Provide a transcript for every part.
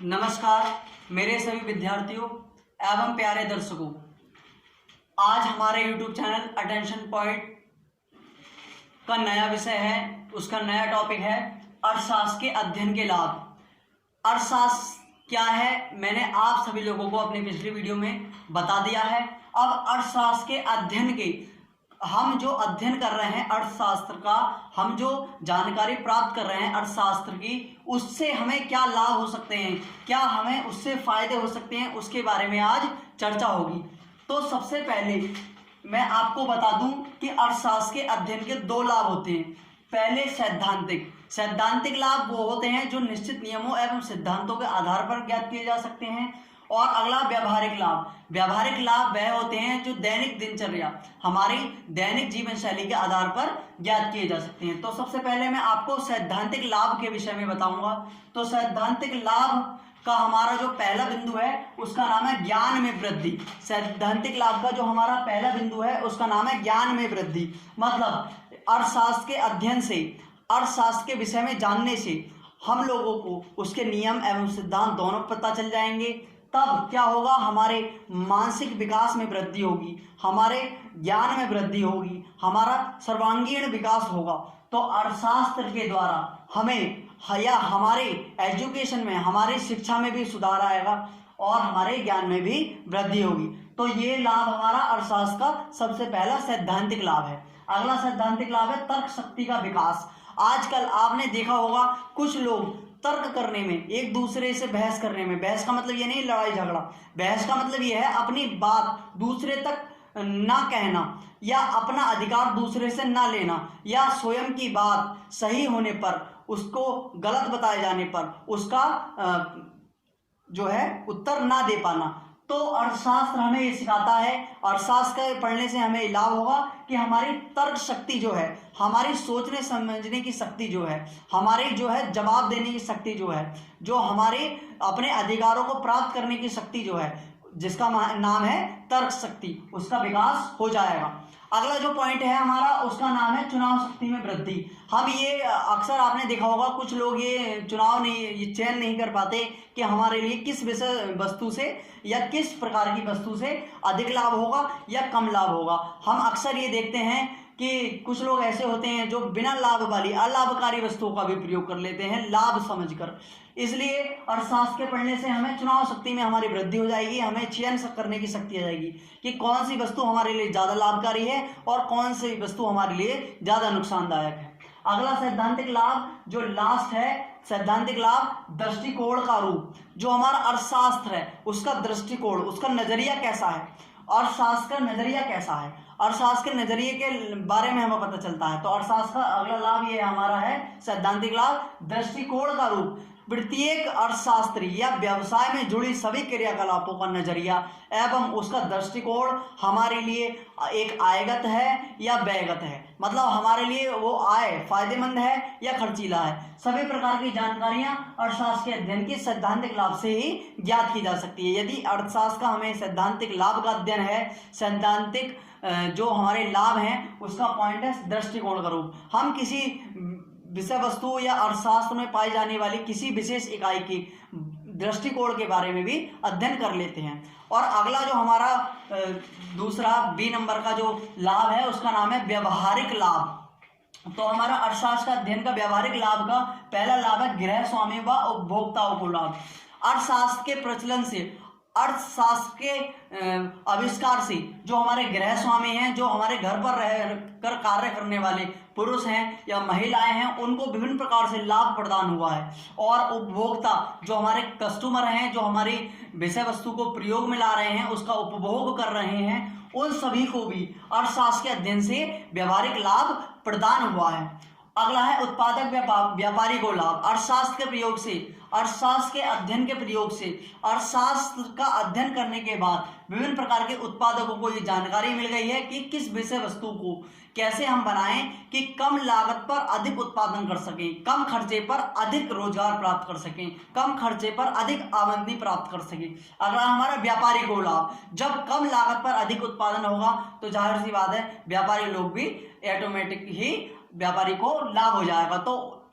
नमस्कार मेरे सभी विद्यार्थियों एवं प्यारे दर्शकों। आज हमारे YouTube चैनल अटेंशन पॉइंट का नया विषय है, उसका नया टॉपिक है अर्थशास्त्र के अध्ययन के लाभ। अर्थशास्त्र क्या है मैंने आप सभी लोगों को अपनी पिछली वीडियो में बता दिया है। अब अर्थशास्त्र के अध्ययन के हम जो अध्ययन कर रहे हैं अर्थशास्त्र का, हम जो जानकारी प्राप्त कर रहे हैं अर्थशास्त्र की, उससे हमें क्या लाभ हो सकते हैं, क्या हमें उससे फायदे हो सकते हैं, उसके बारे में आज चर्चा होगी। तो सबसे पहले मैं आपको बता दूं कि अर्थशास्त्र के अध्ययन के दो लाभ होते हैं। पहले सैद्धांतिक लाभ वो होते हैं जो निश्चित नियमों एवं सिद्धांतों के आधार पर ज्ञात किए जा सकते हैं। और अगला व्यावहारिक लाभ वह होते हैं जो दैनिक दिनचर्या, हमारी दैनिक जीवन शैली के आधार पर ज्ञात किए जा सकते हैं। तो सबसे पहले मैं आपको सैद्धांतिक लाभ के विषय में बताऊंगा। तो सैद्धांतिक लाभ का हमारा जो पहला बिंदु है उसका नाम है ज्ञान में वृद्धि। सैद्धांतिक लाभ का जो हमारा पहला बिंदु है उसका नाम है ज्ञान में वृद्धि। मतलब अर्थशास्त्र के अध्ययन से, अर्थशास्त्र के विषय में जानने से हम लोगों को उसके नियम एवं सिद्धांत दोनों पता चल जाएंगे। तब क्या होगा, हमारे मानसिक विकास में वृद्धि होगी, हमारे ज्ञान में वृद्धि होगी, हमारा सर्वांगीण विकास होगा। तो अर्थशास्त्र के द्वारा हमें या हमारे एजुकेशन में, हमारी शिक्षा में भी सुधार आएगा और हमारे ज्ञान में भी वृद्धि होगी। तो ये लाभ हमारा अर्थशास्त्र का सबसे पहला सैद्धांतिक लाभ है। अगला सैद्धांतिक लाभ है तर्क शक्ति का विकास। आजकल आपने देखा होगा कुछ लोग तर्क करने में, एक दूसरे से बहस करने में, बहस का मतलब ये नहीं लड़ाई झगड़ा, बहस का मतलब ये है अपनी बात दूसरे तक ना कहना या अपना अधिकार दूसरे से ना लेना, या स्वयं की बात सही होने पर उसको गलत बताए जाने पर उसका जो है उत्तर ना दे पाना। तो अर्थशास्त्र हमें ये सिखाता है, अर्थशास्त्र के पढ़ने से हमें लाभ होगा कि हमारी तर्क शक्ति जो है, हमारी सोचने समझने की शक्ति जो है, हमारी जो है जवाब देने की शक्ति जो है, जो हमारे अपने अधिकारों को प्राप्त करने की शक्ति जो है, जिसका नाम है तर्क शक्ति, उसका विकास हो जाएगा। अगला जो पॉइंट है हमारा उसका नाम है चुनाव शक्ति में वृद्धि। हम ये अक्सर आपने देखा होगा कुछ लोग ये चयन नहीं कर पाते कि हमारे लिए किस विषय वस्तु से या किस प्रकार की वस्तु से अधिक लाभ होगा या कम लाभ होगा। हम अक्सर ये देखते हैं कि कुछ लोग ऐसे होते हैं जो बिना लाभ वाली अलाभकारी वस्तुओं का भी प्रयोग कर लेते हैं लाभ समझकर। इसलिए अर्थशास्त्र के पढ़ने से हमें चुनाव शक्ति में हमारी वृद्धि हो जाएगी, हमें चयन करने की शक्ति आ जाएगी कि कौन सी वस्तु हमारे लिए ज़्यादा लाभकारी है और कौन सी वस्तु हमारे लिए ज़्यादा नुकसानदायक है। अगला सैद्धांतिक लाभ जो लास्ट है, सैद्धांतिक लाभ दृष्टिकोण का रूप। जो हमारा अर्थशास्त्र है उसका दृष्टिकोण, उसका नजरिया कैसा है, अर्थशास्त्र का नजरिया कैसा है, अर्थशास्त्र के नजरिए के बारे में हमें पता चलता है। तो अर्थशास्त्र का अगला लाभ ये हमारा है सैद्धांतिक लाभ दृष्टिकोण का रूप। प्रत्येक अर्थशास्त्री या व्यवसाय में जुड़ी सभी क्रियाकलापों का नजरिया एवं उसका दृष्टिकोण हमारे लिए एक आयगत है या व्ययगत है। मतलब हमारे लिए वो आय फायदेमंद है या खर्चीला है। सभी प्रकार की जानकारियां अर्थशास्त्र के अध्ययन के सैद्धांतिक लाभ से ही ज्ञात की जा सकती है। यदि अर्थशास्त्र का हमें सैद्धांतिक लाभ का अध्ययन है, सैद्धांतिक जो हमारे लाभ हैं उसका पॉइंट है दृष्टिकोण का रूप। हम किसी विषय वस्तु या अर्थशास्त्र में पाई जाने वाली किसी विशेष इकाई की दृष्टिकोण के बारे में भी अध्ययन कर लेते हैं। और अगला जो हमारा दूसरा बी नंबर का जो लाभ है उसका नाम है व्यवहारिक लाभ। तो हमारा अर्थशास्त्र का अध्ययन का व्यवहारिक लाभ का पहला लाभ है गृह स्वामी व उपभोक्ताओं को लाभ। अर्थशास्त्र के प्रचलन से, अर्थशास्त्र के आविष्कार से जो हमारे गृह स्वामी हैं, जो हमारे घर पर रह कर कार्य करने वाले पुरुष हैं या महिलाएं हैं, उनको विभिन्न प्रकार से लाभ प्रदान हुआ है। और उपभोक्ता जो हमारे कस्टमर हैं, जो हमारी विषय वस्तु को प्रयोग में ला रहे हैं, उसका उपभोग कर रहे हैं, उन सभी को भी अर्थशास्त्र के अध्ययन से व्यवहारिक लाभ प्रदान हुआ है। अगला है उत्पादक व्यापारी को लाभ। अर्थशास्त्र के प्रयोग से, अर्थशास्त्र के अध्ययन के प्रयोग से, अर्थशास्त्र का अध्ययन करने के बाद विभिन्न प्रकार के उत्पादकों को ये जानकारी मिल गई है कि किस विषय वस्तु को कैसे हम बनाएं कि कम लागत पर अधिक उत्पादन कर सकें, कम खर्चे पर अधिक रोजगार प्राप्त कर सकें, कम खर्चे पर अधिक आमदनी प्राप्त कर सकें। अगला हमारा व्यापारी को लाभ। जब कम लागत पर अधिक उत्पादन होगा तो जाहिर सी बात है व्यापारी लोग भी ऑटोमेटिक ही व्यापारी को लाभ हो जाएगा। तो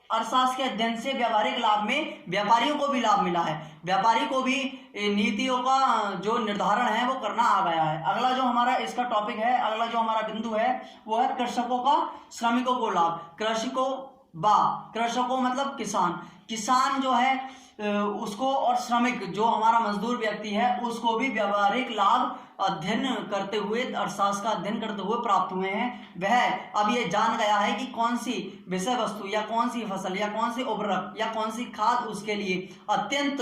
अर्थशास्त्र के अध्ययन से व्यावहारिक लाभ में व्यापारियों को भी लाभ मिला है, व्यापारी को भी नीतियों का जो निर्धारण है वो करना आ गया है। अगला जो हमारा इसका टॉपिक है, अगला जो हमारा बिंदु है वो है कृषकों का श्रमिकों को लाभ। कृषकों मतलब किसान, किसान जो है उसको और श्रमिक जो हमारा मजदूर व्यक्ति है उसको भी व्यावहारिक लाभ अध्ययन करते हुए, अर्थशास्त्र का अध्ययन करते हुए प्राप्त हुए हैं। वह अब ये जान गया है कि कौन सी विषय वस्तु या कौन सी फसल या कौन सी उर्वरक या कौन सी खाद उसके लिए अत्यंत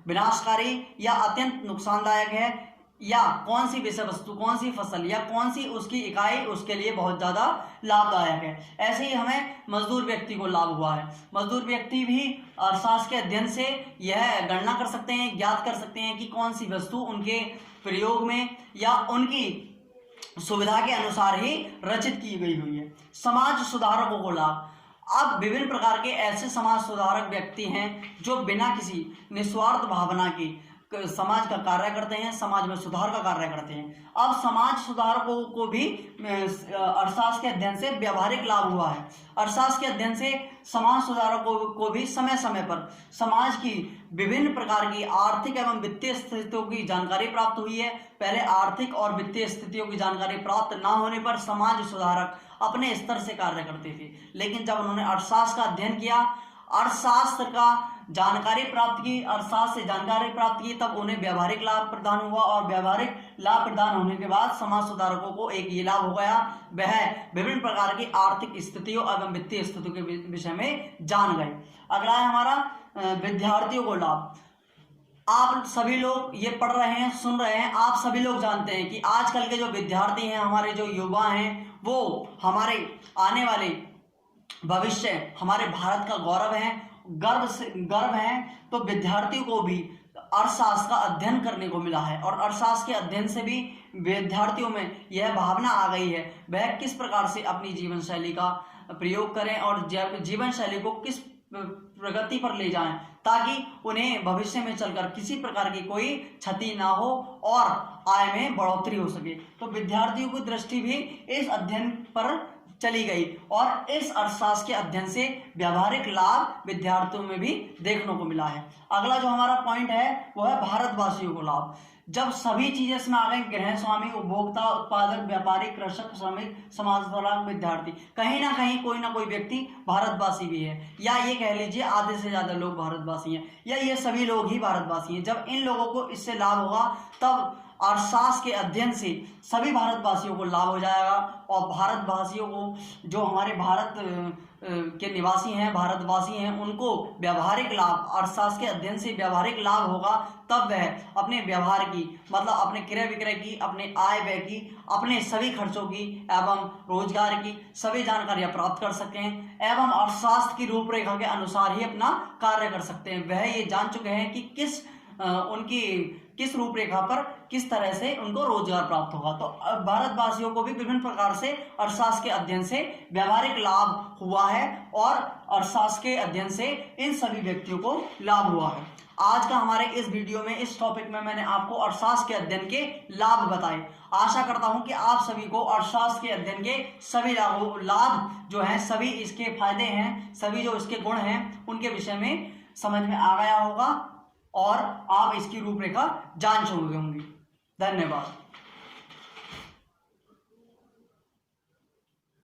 विनाशकारी या अत्यंत नुकसानदायक है, या कौन सी विषय वस्तु, कौन सी फसल या कौन सी उसकी इकाई उसके लिए बहुत ज़्यादा लाभदायक है। ऐसे ही हमें मजदूर व्यक्ति को लाभ हुआ है। मजदूर व्यक्ति भी अर्थशास्त्र के अध्ययन से यह गणना कर सकते हैं, ज्ञात कर सकते हैं कि कौन सी वस्तु उनके प्रयोग में या उनकी सुविधा के अनुसार ही रचित की गई हुई है। समाज सुधारकों को लाभ। अब विभिन्न प्रकार के ऐसे समाज सुधारक व्यक्ति हैं जो बिना किसी निस्वार्थ भावना के समाज का कार्य करते हैं, समाज में सुधार का कार्य करते हैं। अब समाज सुधारकों को भी अर्थशास्त्र के अध्ययन से व्यावहारिक लाभ हुआ है। अर्थशास्त्र के अध्ययन से समाज सुधारकों को भी समय समय पर समाज की विभिन्न प्रकार की आर्थिक एवं वित्तीय स्थितियों की जानकारी प्राप्त हुई है। पहले आर्थिक और वित्तीय स्थितियों की जानकारी प्राप्त ना होने पर समाज सुधारक अपने स्तर से कार्य करते थे, लेकिन जब उन्होंने अर्थशास्त्र का अध्ययन किया, अर्थशास्त्र का जानकारी प्राप्त की, अर्थशास्त्र से जानकारी प्राप्त की, तब उन्हें व्यावहारिक लाभ प्रदान हुआ। और व्यावहारिक लाभ प्रदान होने के बाद समाज सुधारकों को एक ये लाभ हो गया, वह विभिन्न प्रकार की आर्थिक स्थितियों एवं वित्तीय स्थितियों के विषय में जान गए। अगला है हमारा विद्यार्थियों को लाभ। आप सभी लोग ये पढ़ रहे हैं, सुन रहे हैं, आप सभी लोग जानते हैं कि आजकल के जो विद्यार्थी हैं, हमारे जो युवा हैं, वो हमारे आने वाले भविष्य, हमारे भारत का गौरव है, गर्व है। तो विद्यार्थियों को भी अर्थशास्त्र का अध्ययन करने को मिला है और अर्थशास्त्र के अध्ययन से भी विद्यार्थियों में यह भावना आ गई है वह किस प्रकार से अपनी जीवन शैली का प्रयोग करें और जीवन शैली को किस प्रगति पर ले जाएं, ताकि उन्हें भविष्य में चलकर किसी प्रकार की कोई क्षति ना हो और आय में बढ़ोतरी हो सके। तो विद्यार्थियों की दृष्टि भी इस अध्ययन पर चली गई और इस अर्थशास्त्र के अध्ययन से व्यावहारिक लाभ विद्यार्थियों में भी देखने को मिला है। अगला जो हमारा पॉइंट है वो है भारतवासियों को लाभ। जब सभी चीजें इसमें आ गई, गृह स्वामी, उपभोक्ता, उत्पादक, व्यापारी, कृषक, श्रमिक, समाज सुधारक, विद्यार्थी, कहीं ना कोई व्यक्ति भारतवासी भी है, या ये कह लीजिए आधे से ज्यादा लोग भारतवासी हैं, या ये सभी लोग ही भारतवासी हैं। जब इन लोगों को इससे लाभ होगा तब अर्थशास्त्र के अध्ययन से सभी भारतवासियों को लाभ हो जाएगा और भारतवासियों को, जो हमारे भारत के निवासी हैं, भारतवासी हैं, उनको व्यावहारिक लाभ, अर्थशास्त्र के अध्ययन से व्यावहारिक लाभ होगा। तब वह अपने व्यवहार की, मतलब अपने क्रय विक्रय की, अपने आय व्यय की, अपने सभी खर्चों की एवं रोजगार की सभी जानकारियां प्राप्त कर सकते हैं एवं अर्थशास्त्र की रूपरेखा के अनुसार ही अपना कार्य कर सकते हैं। वह ये जान चुके हैं कि उनकी किस रूपरेखा पर किस तरह से उनको रोजगार प्राप्त होगा। तो भारतवासियों को भी विभिन्न प्रकार से अर्थशास्त्र के अध्ययन से व्यावहारिक लाभ हुआ है और अर्थशास्त्र के अध्ययन से इन सभी व्यक्तियों को लाभ हुआ है। आज का हमारे इस वीडियो में, इस टॉपिक में मैंने आपको अर्थशास्त्र के अध्ययन के लाभ बताए। आशा करता हूं कि आप सभी को अर्थशास्त्र के अध्ययन के सभी लाभ जो हैं, सभी इसके फायदे हैं, सभी जो इसके गुण हैं, उनके विषय में समझ में आ गया होगा और आप इसकी रूपरेखा जान चुके होंगे। धन्यवाद।